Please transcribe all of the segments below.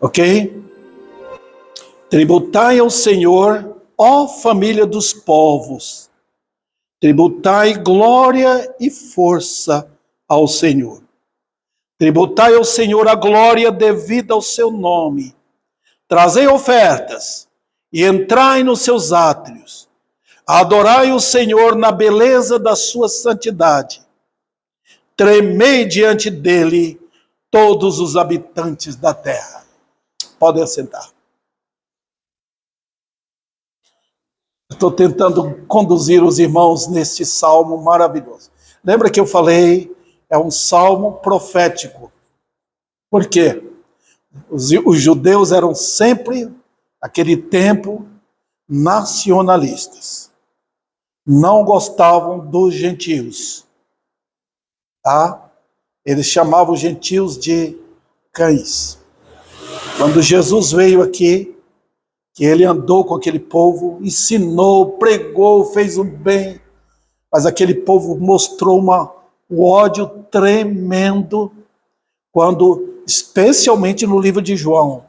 Ok? Tributai ao Senhor, ó família dos povos. Tributai glória e força ao Senhor. Tributai ao Senhor a glória devida ao seu nome. Trazei ofertas e entrai nos seus átrios. Adorai o Senhor na beleza da sua santidade. Tremei diante dele todos os habitantes da terra. Podem assentar. Estou tentando conduzir os irmãos neste salmo maravilhoso. Lembra que eu falei, é um salmo profético. Por quê? Os judeus eram sempre, naquele tempo, nacionalistas. Não gostavam dos gentios. Tá? Eles chamavam os gentios de cães. Quando Jesus veio aqui, que ele andou com aquele povo, ensinou, pregou, fez o bem, mas aquele povo mostrou um ódio tremendo quando, especialmente no livro de João,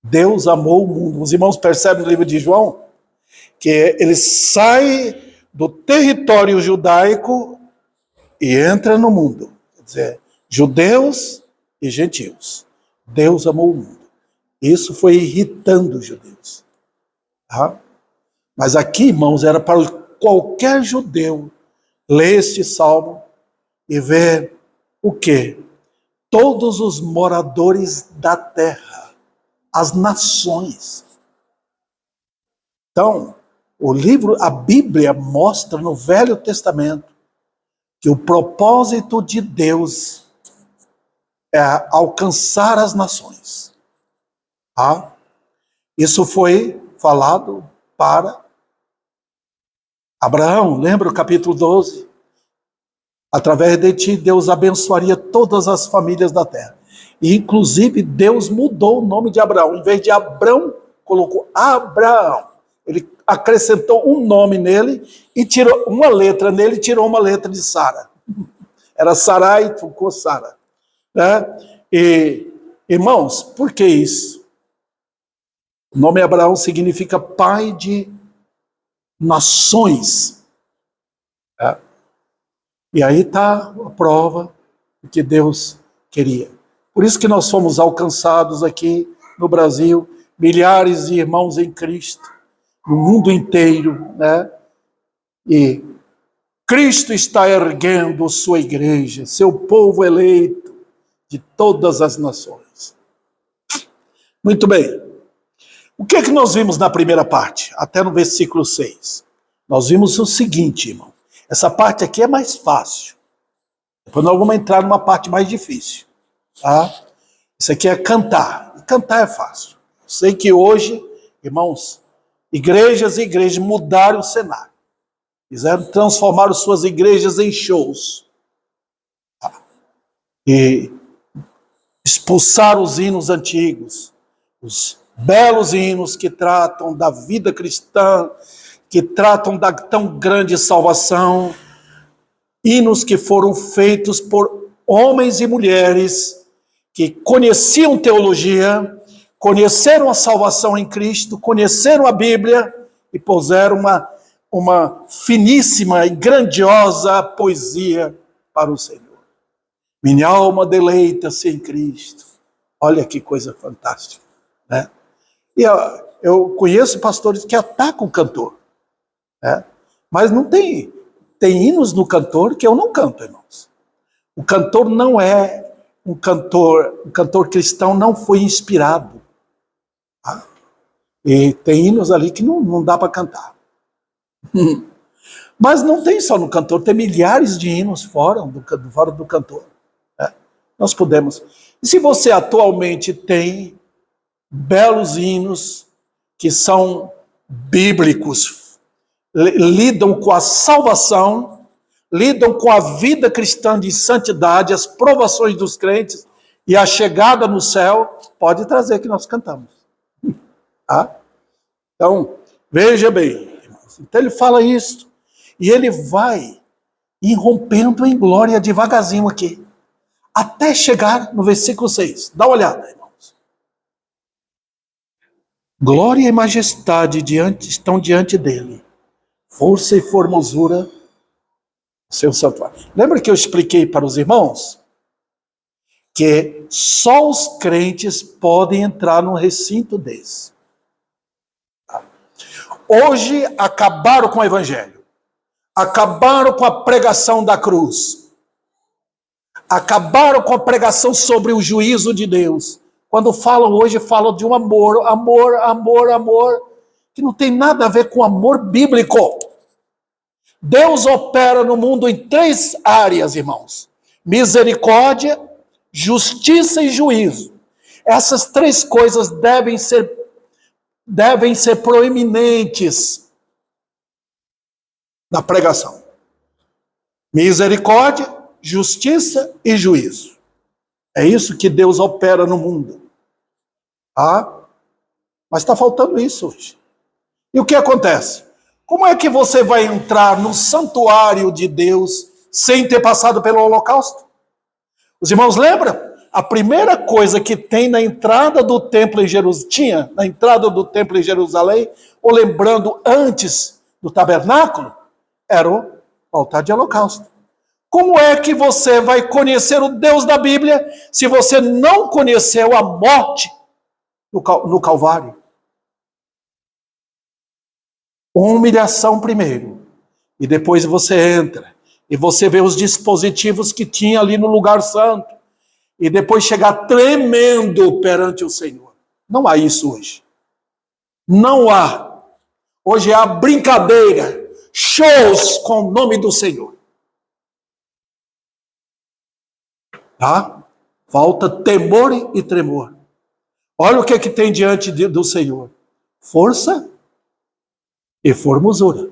Deus amou o mundo. Os irmãos percebem no livro de João que ele sai do território judaico e entra no mundo. Quer dizer, judeus e gentios. Deus amou o mundo. Isso foi irritando os judeus. Tá? Mas aqui, irmãos, era para qualquer judeu ler este salmo e ver o quê? Todos os moradores da terra, as nações. Então, a Bíblia mostra no Velho Testamento que o propósito de Deus é alcançar as nações. Tá? Isso foi falado para Abraão, lembra o capítulo 12? Através de ti, Deus abençoaria todas as famílias da terra. E, inclusive, Deus mudou o nome de Abraão. Em vez de Abrão, colocou Abraão. Ele acrescentou um nome nele e tirou uma letra nele, tirou uma letra de Sara. Era Sarai, ficou Sara. Né? E, irmãos, por que isso? O nome Abraão significa pai de nações. É. E aí está a prova do que Deus queria. Por isso que nós fomos alcançados aqui no Brasil, milhares de irmãos em Cristo, no mundo inteiro, né? E Cristo está erguendo sua igreja, seu povo eleito de todas as nações. Muito bem. O que é que nós vimos na primeira parte, até no versículo 6? Nós vimos o seguinte, irmão. Essa parte aqui é mais fácil. Depois nós vamos entrar numa parte mais difícil. Tá? Isso aqui é cantar. E cantar é fácil. Eu sei que hoje, irmãos, igrejas e igrejas mudaram o cenário. Quiseram transformar suas igrejas em shows. Tá? E expulsar os hinos antigos, os belos hinos que tratam da vida cristã, que tratam da tão grande salvação, hinos que foram feitos por homens e mulheres que conheciam teologia, conheceram a salvação em Cristo, conheceram a Bíblia e puseram uma finíssima e grandiosa poesia para o Senhor. Minha alma deleita-se em Cristo. Olha que coisa fantástica, né? E eu conheço pastores que atacam o cantor, né? Mas não tem hinos no cantor que eu não canto, irmãos. O cantor não é o cantor cristão não foi inspirado. Tá? E tem hinos ali que não dá para cantar. Mas não tem só no cantor, tem milhares de hinos fora do cantor. Né? Nós podemos. E se você atualmente tem belos hinos que são bíblicos, lidam com a salvação, lidam com a vida cristã de santidade, as provações dos crentes e a chegada no céu, pode trazer que nós cantamos. Tá? Então, veja bem, então ele fala isso, e ele vai irrompendo em glória devagarzinho aqui, até chegar no versículo 6. Dá uma olhada, irmãos. Glória e majestade estão diante dele. Força e formosura, seu santuário. Lembra que eu expliquei para os irmãos que só os crentes podem entrar num recinto desse. Hoje acabaram com o evangelho. Acabaram com a pregação da cruz. Acabaram com a pregação sobre o juízo de Deus. Quando falam hoje, falam de um amor, que não tem nada a ver com amor bíblico. Deus opera no mundo em 3 áreas, irmãos: misericórdia, justiça e juízo. Essas 3 coisas devem ser proeminentes na pregação: misericórdia, justiça e juízo. É isso que Deus opera no mundo. Mas está faltando isso hoje. E o que acontece? Como é que você vai entrar no santuário de Deus sem ter passado pelo holocausto? Os irmãos lembram? A primeira coisa que tem na entrada do templo em Jerusalém, ou lembrando antes do tabernáculo, era o altar de holocausto. Como é que você vai conhecer o Deus da Bíblia se você não conheceu a morte no Calvário? Humilhação primeiro, e depois você entra, e você vê os dispositivos que tinha ali no lugar santo, e depois chegar tremendo perante o Senhor. Não há isso hoje. Não há. Hoje há brincadeira, shows com o nome do Senhor. Falta temor e tremor. Olha o que tem diante do Senhor: força e formosura.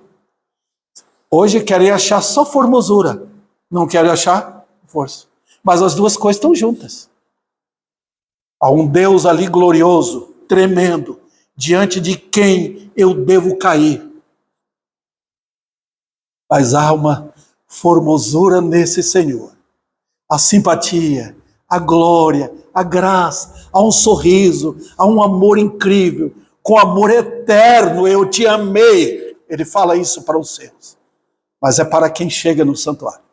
Hoje querem achar só formosura, não querem achar força. Mas as 2 coisas estão juntas. Há um Deus ali glorioso, tremendo, diante de quem eu devo cair. Mas há uma formosura nesse Senhor. A simpatia, a glória, a graça, há um sorriso, há um amor incrível. Com amor eterno eu te amei. Ele fala isso para os seus. Mas é para quem chega no santuário.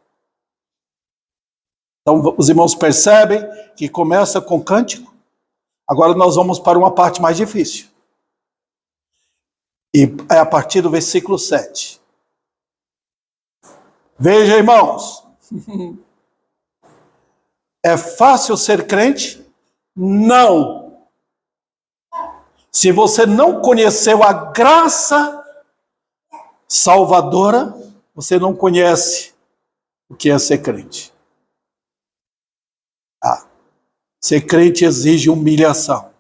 Então os irmãos percebem que começa com cântico. Agora nós vamos para uma parte mais difícil. E é a partir do versículo 7. Veja, irmãos. É fácil ser crente? Não. Se você não conheceu a graça salvadora, você não conhece o que é ser crente. Ser crente exige humilhação.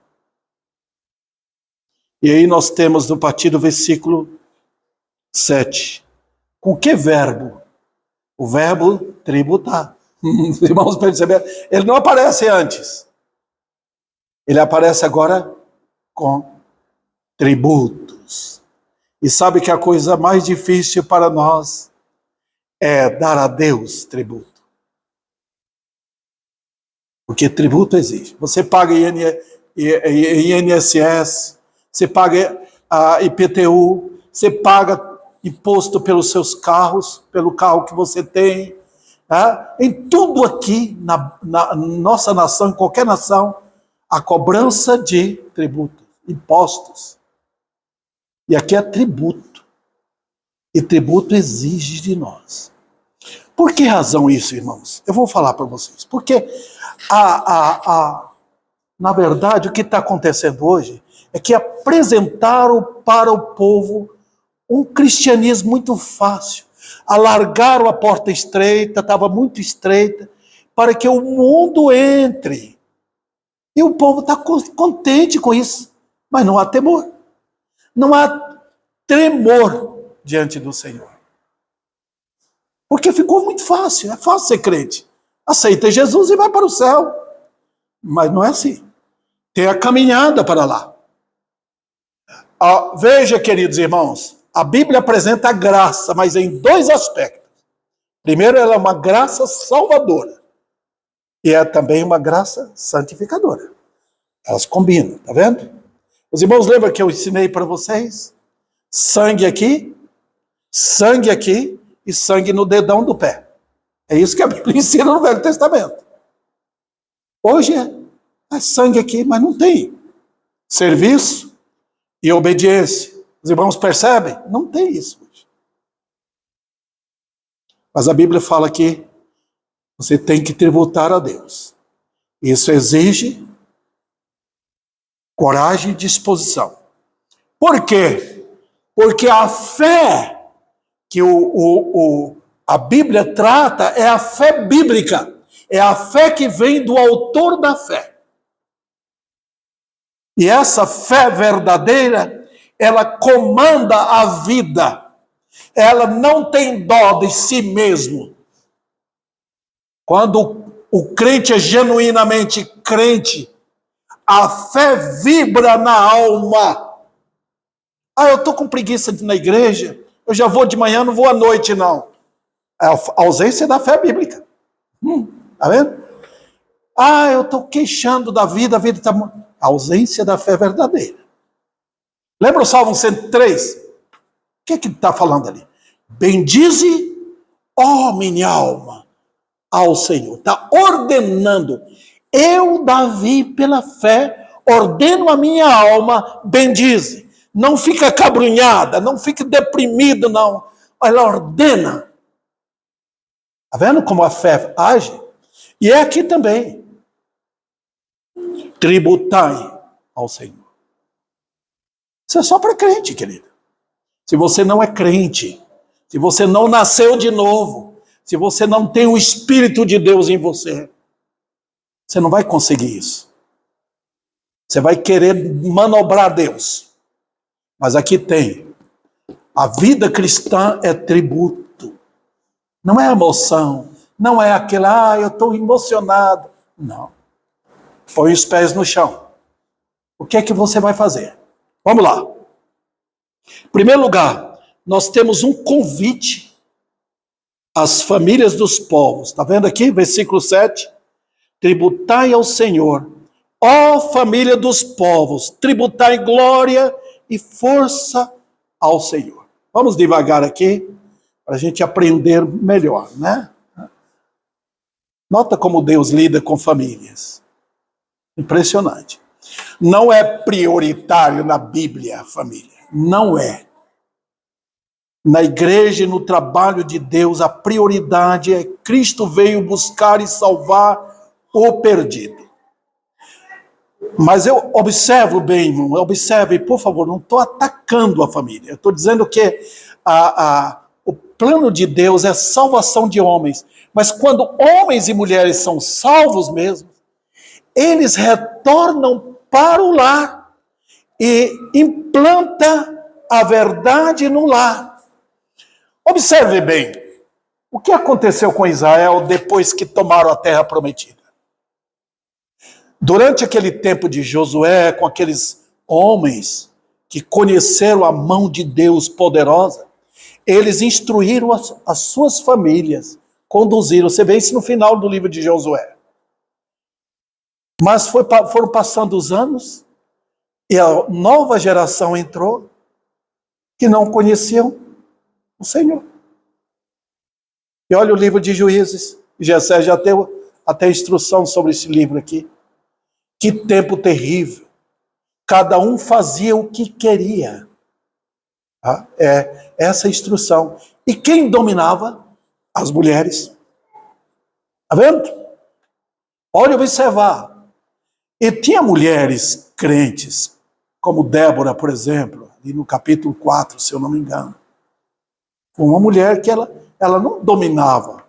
E aí nós temos no partir do versículo 7. Com que verbo? O verbo tributar. Os irmãos perceberam? Ele não aparece antes. Ele aparece agora com tributos. E sabe que a coisa mais difícil para nós é dar a Deus tributo. Porque tributo exige. Você paga INSS, você paga a IPTU, você paga imposto pelos seus carros, pelo carro que você tem. Em tudo aqui, na nossa nação, em qualquer nação, a cobrança de tributo, impostos. E aqui é tributo. E tributo exige de nós. Por que razão isso, irmãos? Eu vou falar para vocês. Porque, na verdade, o que está acontecendo hoje é que apresentaram para o povo um cristianismo muito fácil. Alargaram a porta estreita, estava muito estreita, para que o mundo entre. E o povo está contente com isso. Mas não há temor. Não há tremor diante do Senhor. Porque ficou muito fácil. É fácil ser crente. Aceita Jesus e vai para o céu. Mas não é assim. Tem a caminhada para lá. Veja, queridos irmãos, a Bíblia apresenta a graça, mas em 2 aspectos. Primeiro, ela é uma graça salvadora. E é também uma graça santificadora. Elas combinam, tá vendo? Os irmãos lembram que eu ensinei para vocês? Sangue aqui e sangue no dedão do pé. É isso que a Bíblia ensina no Velho Testamento. Hoje é sangue aqui, mas não tem serviço e obediência. Os irmãos percebem? Não tem isso hoje. Mas a Bíblia fala que você tem que tributar a Deus. Isso exige coragem e disposição. Por quê? Porque a fé que a Bíblia trata é a fé bíblica. É a fé que vem do autor da fé. E essa fé verdadeira, ela comanda a vida. Ela não tem dó de si mesmo. Quando o crente é genuinamente crente, a fé vibra na alma. Ah, eu estou com preguiça de ir na igreja, eu já vou de manhã, não vou à noite, não. É a ausência da fé bíblica. Tá vendo? Ah, eu estou queixando da vida, a vida está... A ausência da fé verdadeira. Lembra o Salmo 103? O que está falando ali? Bendize, ó minha alma, ao Senhor. Está ordenando. Eu, Davi, pela fé, ordeno a minha alma, bendize. Não fica cabrunhada, não fica deprimido, não. Ela ordena. Está vendo como a fé age? E é aqui também. Tributai ao Senhor. Isso é só para crente, querido. Se você não é crente, se você não nasceu de novo, se você não tem o Espírito de Deus em você, você não vai conseguir isso. Você vai querer manobrar Deus. Mas aqui tem. A vida cristã é tributo. Não é emoção. Não é aquela, eu estou emocionado. Não. Põe os pés no chão. O que é que você vai fazer? Vamos lá. Em primeiro lugar, nós temos um convite às famílias dos povos. Está vendo aqui? Versículo 7. Tributai ao Senhor, ó família dos povos, tributai glória e força ao Senhor. Vamos devagar aqui, para a gente aprender melhor, né? Nota como Deus lida com famílias. Impressionante. Não é prioritário na Bíblia a família. Não é. Na igreja e no trabalho de Deus, a prioridade é Cristo veio buscar e salvar o perdido. Mas eu observo bem, irmão, observe, por favor, não estou atacando a família. Eu estou dizendo que o plano de Deus é a salvação de homens. Mas quando homens e mulheres são salvos mesmo, eles retornam para o lar e implanta a verdade no lar. Observe bem, o que aconteceu com Israel depois que tomaram a terra prometida? Durante aquele tempo de Josué, com aqueles homens que conheceram a mão de Deus poderosa, eles instruíram as suas famílias, conduziram. Você vê isso no final do livro de Josué. Mas foram passando os anos e a nova geração entrou que não conheciam o Senhor. E olha o livro de Juízes. Jessé já deu até instrução sobre esse livro aqui. Que tempo terrível. Cada um fazia o que queria. É essa instrução. E quem dominava? As mulheres. Está vendo? Olha, observar. E tinha mulheres crentes, como Débora, por exemplo, ali no capítulo 4, se eu não me engano. Foi uma mulher que ela não dominava,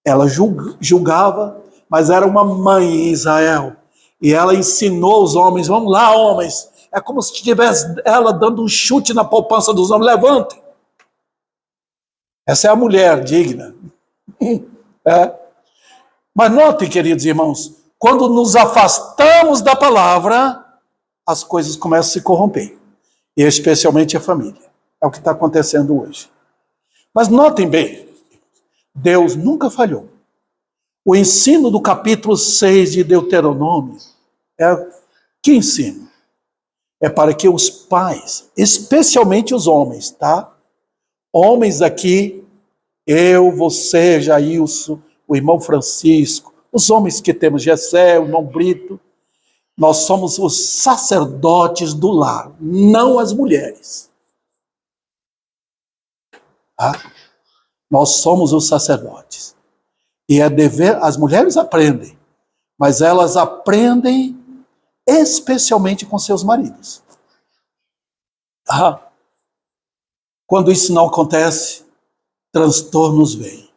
ela julgava, mas era uma mãe em Israel. E ela ensinou os homens, vamos lá, homens. É como se tivesse ela dando um chute na poupança dos homens, levantem. Essa é a mulher digna. Mas notem, queridos irmãos, quando nos afastamos da palavra, as coisas começam a se corromper. E especialmente a família. É o que está acontecendo hoje. Mas notem bem, Deus nunca falhou. O ensino do capítulo 6 de Deuteronômio é que ensino? é para que os pais, especialmente os homens, tá? Homens aqui, eu, você, Jailson, o irmão Francisco, os homens que temos, Gessé, o irmão Brito, nós somos os sacerdotes do lar, não as mulheres. Tá? Nós somos os sacerdotes. E é dever, as mulheres aprendem, mas elas aprendem especialmente com seus maridos. Tá? Quando isso não acontece, transtornos vêm.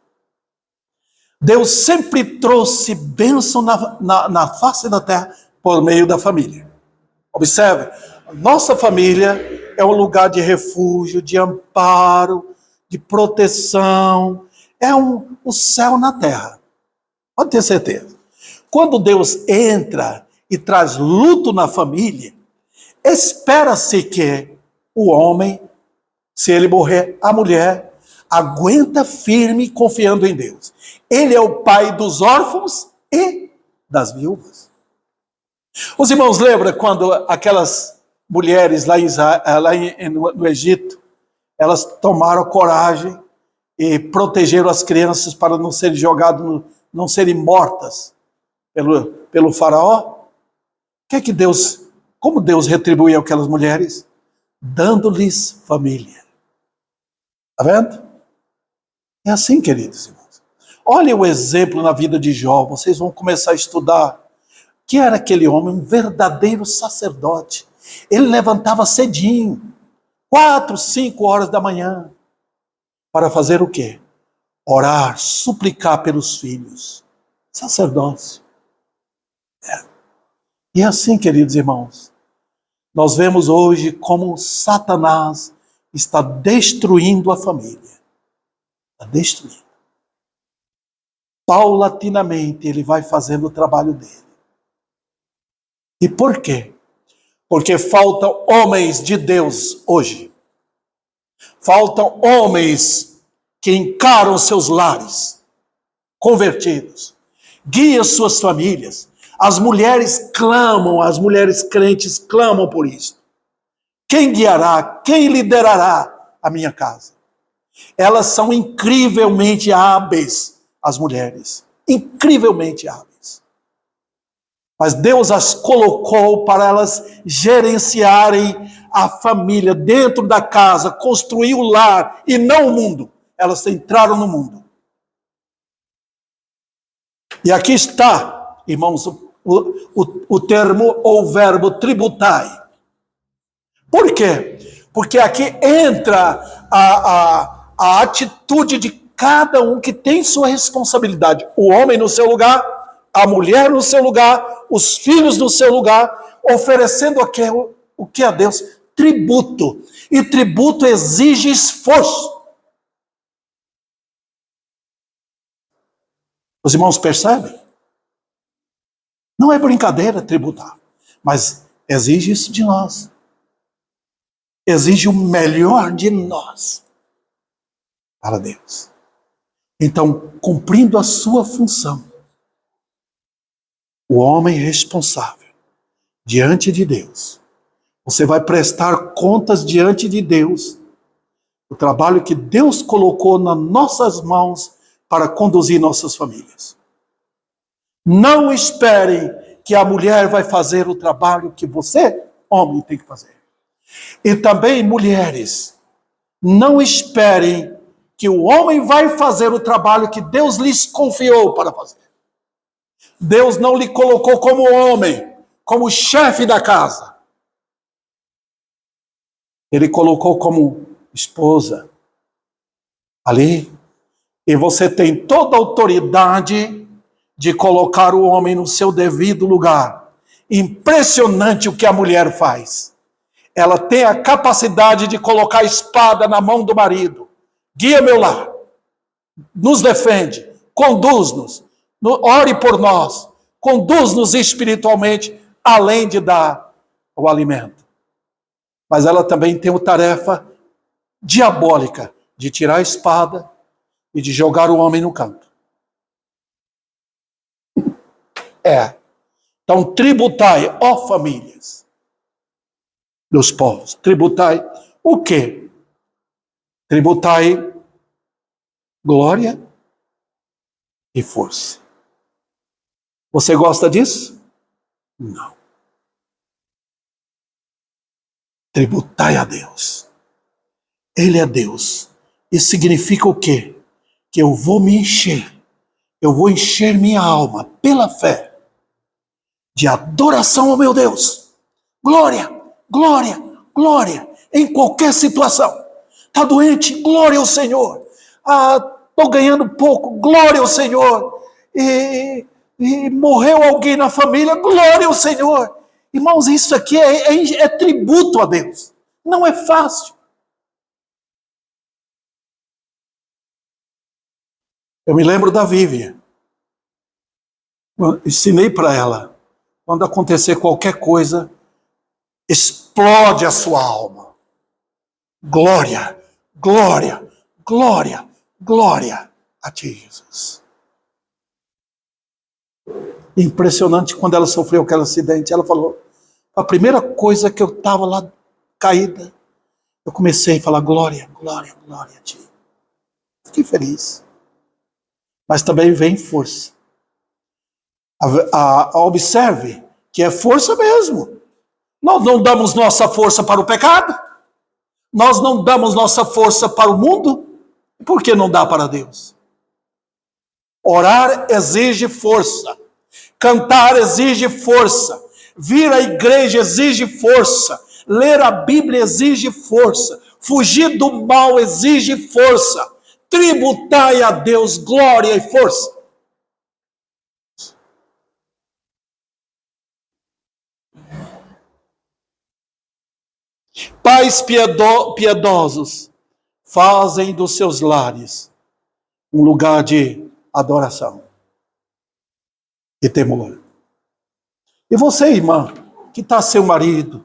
Deus sempre trouxe bênção na face da terra por meio da família. Observe, nossa família é um lugar de refúgio, de amparo, de proteção. É o céu na terra. Pode ter certeza. Quando Deus entra e traz luto na família, espera-se que o homem, se ele morrer, a mulher, aguenta firme confiando em Deus. Ele é o pai dos órfãos e das viúvas. Os irmãos lembram quando aquelas mulheres lá no Egito, elas tomaram coragem e protegeram as crianças para não serem jogadas, não serem mortas pelo faraó? Como Deus retribuiu aquelas mulheres? Dando-lhes família. Está vendo? É assim, queridos irmãos. Olhem o exemplo na vida de Jó, vocês vão começar a estudar. Que era aquele homem, um verdadeiro sacerdote. Ele levantava cedinho, 4, 5 horas da manhã, para fazer o quê? Orar, suplicar pelos filhos. Sacerdócio. E assim, queridos irmãos, nós vemos hoje como Satanás está destruindo a família. Está destruindo. Paulatinamente ele vai fazendo o trabalho dele. E por quê? Porque faltam homens de Deus hoje. Faltam homens que encaram seus lares, convertidos, guiam suas famílias. As mulheres clamam, as mulheres crentes clamam por isso. Quem guiará, quem liderará a minha casa? Elas são incrivelmente hábeis, as mulheres. Incrivelmente hábeis. Mas Deus as colocou para elas gerenciarem a família dentro da casa, construir o lar e não o mundo. Elas entraram no mundo. E aqui está, irmãos, o termo ou o verbo tributai. Por quê? Porque aqui entra a atitude de cada um que tem sua responsabilidade. O homem no seu lugar, a mulher no seu lugar, os filhos no seu lugar, oferecendo o que a Deus? Tributo. E tributo exige esforço. Os irmãos percebem? Não é brincadeira tributar, mas exige isso de nós. Exige o melhor de nós para Deus. Então, cumprindo a sua função, o homem responsável diante de Deus, você vai prestar contas diante de Deus, o trabalho que Deus colocou nas nossas mãos para conduzir nossas famílias. Não esperem que a mulher vai fazer o trabalho que você, homem, tem que fazer. E também, mulheres, não esperem que o homem vai fazer o trabalho que Deus lhes confiou para fazer. Deus não lhe colocou como homem, como chefe da casa. Ele colocou como esposa ali. E você tem toda a autoridade de colocar o homem no seu devido lugar. Impressionante o que a mulher faz. Ela tem a capacidade de colocar a espada na mão do marido. Guia meu lar. Nos defende. Conduz-nos. Ore por nós. Conduz-nos espiritualmente, além de dar o alimento. Mas ela também tem a tarefa diabólica de tirar a espada e de jogar o homem no canto. Então, tributai, ó famílias. dos povos. Tributai o quê? Tributai glória e força. Você gosta disso? Não. Tributai a Deus. Ele é Deus. Isso significa o quê? Que eu vou me encher. Eu vou encher minha alma pela fé de adoração ao meu Deus. Glória, glória, glória. Em qualquer situação. Está doente? Glória ao Senhor. Estou ganhando pouco? Glória ao Senhor. E morreu alguém na família? Glória ao Senhor. Irmãos, isso aqui é tributo a Deus. Não é fácil. Eu me lembro da Vivian. Eu ensinei para ela. Quando acontecer qualquer coisa, explode a sua alma. Glória, glória, glória, glória a ti, Jesus. Impressionante, quando ela sofreu aquele acidente, ela falou, a primeira coisa que eu estava lá caída, eu comecei a falar glória, glória, glória a ti. Fiquei feliz. Mas também vem força. Observe que é força mesmo. Nós não damos nossa força para o pecado. Nós não damos nossa força para o mundo. Por que não dá para Deus? Orar exige força. Cantar exige força. Vir à igreja exige força. Ler a Bíblia exige força. Fugir do mal exige força. Tributai a Deus glória e força. Pais piedosos fazem dos seus lares um lugar de adoração e temor. E você, irmã, que está seu marido,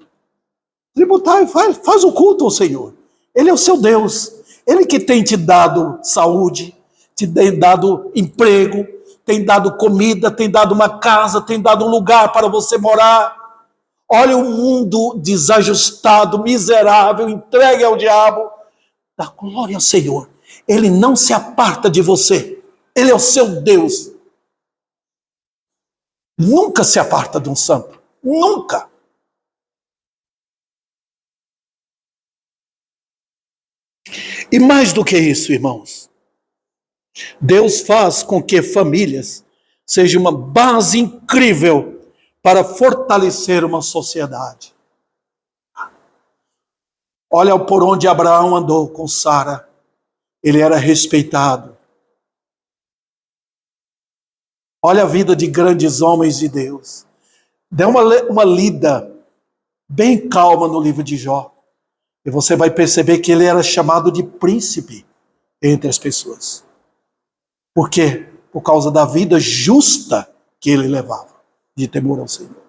tributai, faz o culto ao Senhor. Ele é o seu Deus. Ele que tem te dado saúde, te tem dado emprego, tem dado comida, tem dado uma casa, tem dado um lugar para você morar. Olha o mundo desajustado, miserável, entregue ao diabo. Dá glória ao Senhor. Ele não se aparta de você. Ele é o seu Deus. Nunca se aparta de um santo. Nunca. E mais do que isso, irmãos, Deus faz com que famílias sejam uma base incrível para fortalecer uma sociedade. Olha por onde Abraão andou com Sara. Ele era respeitado. Olha a vida de grandes homens de Deus. Dê uma lida bem calma no livro de Jó. E você vai perceber que ele era chamado de príncipe entre as pessoas. Por quê? Por causa da vida justa que ele levava, de temor ao Senhor.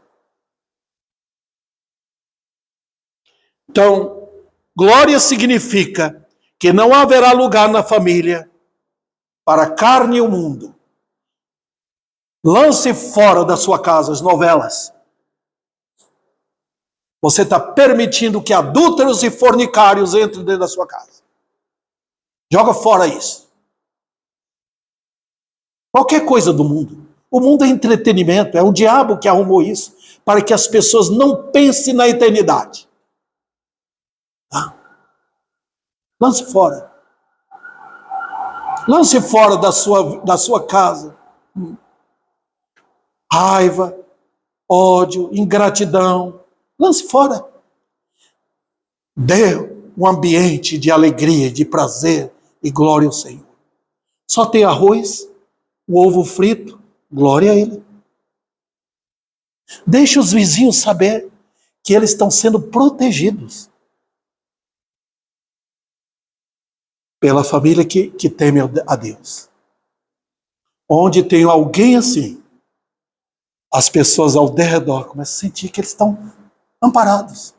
Então, glória significa que não haverá lugar na família para a carne e o mundo. Lance fora da sua casa as novelas. Você está permitindo que adúlteros e fornicários entrem dentro da sua casa. Joga fora isso. Qualquer coisa do mundo. O mundo é entretenimento, é o diabo que arrumou isso, para que as pessoas não pensem na eternidade. Tá? Lance fora. Lance fora da sua casa. Raiva, ódio, ingratidão. Lance fora. Dê um ambiente de alegria, de prazer e glória ao Senhor. Só tem arroz, o ovo frito, glória a Ele. Deixe os vizinhos saber que eles estão sendo protegidos pela família que teme a Deus. Onde tem alguém assim, as pessoas ao redor começam a sentir que eles estão amparados.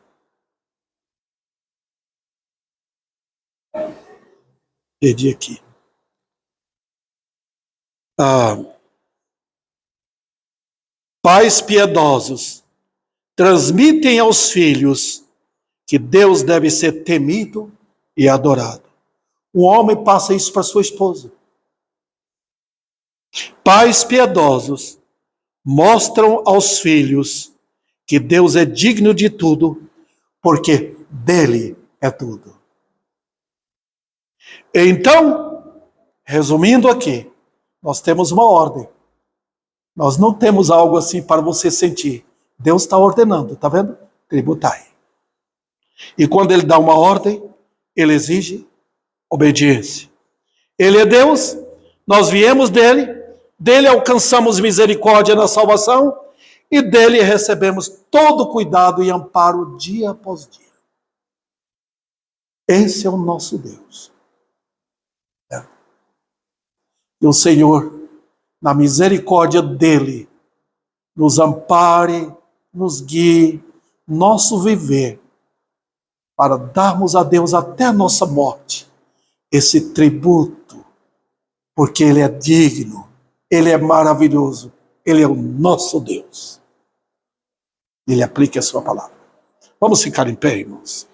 Perdi aqui. Pais piedosos transmitem aos filhos que Deus deve ser temido e adorado. Um homem passa isso para sua esposa. Pais piedosos mostram aos filhos que Deus é digno de tudo, porque dele é tudo. Então, resumindo aqui, nós temos uma ordem. Nós não temos algo assim para você sentir. Deus está ordenando, está vendo? Tributai. E quando ele dá uma ordem, ele exige obediência. Ele é Deus, nós viemos dele alcançamos misericórdia na salvação e dele recebemos todo cuidado e amparo dia após dia. Esse é o nosso Deus. E o Senhor, na misericórdia dele, nos ampare, nos guie, nosso viver, para darmos a Deus até a nossa morte esse tributo, porque ele é digno, ele é maravilhoso, ele é o nosso Deus. Ele aplica a sua palavra. Vamos ficar em pé, irmãos.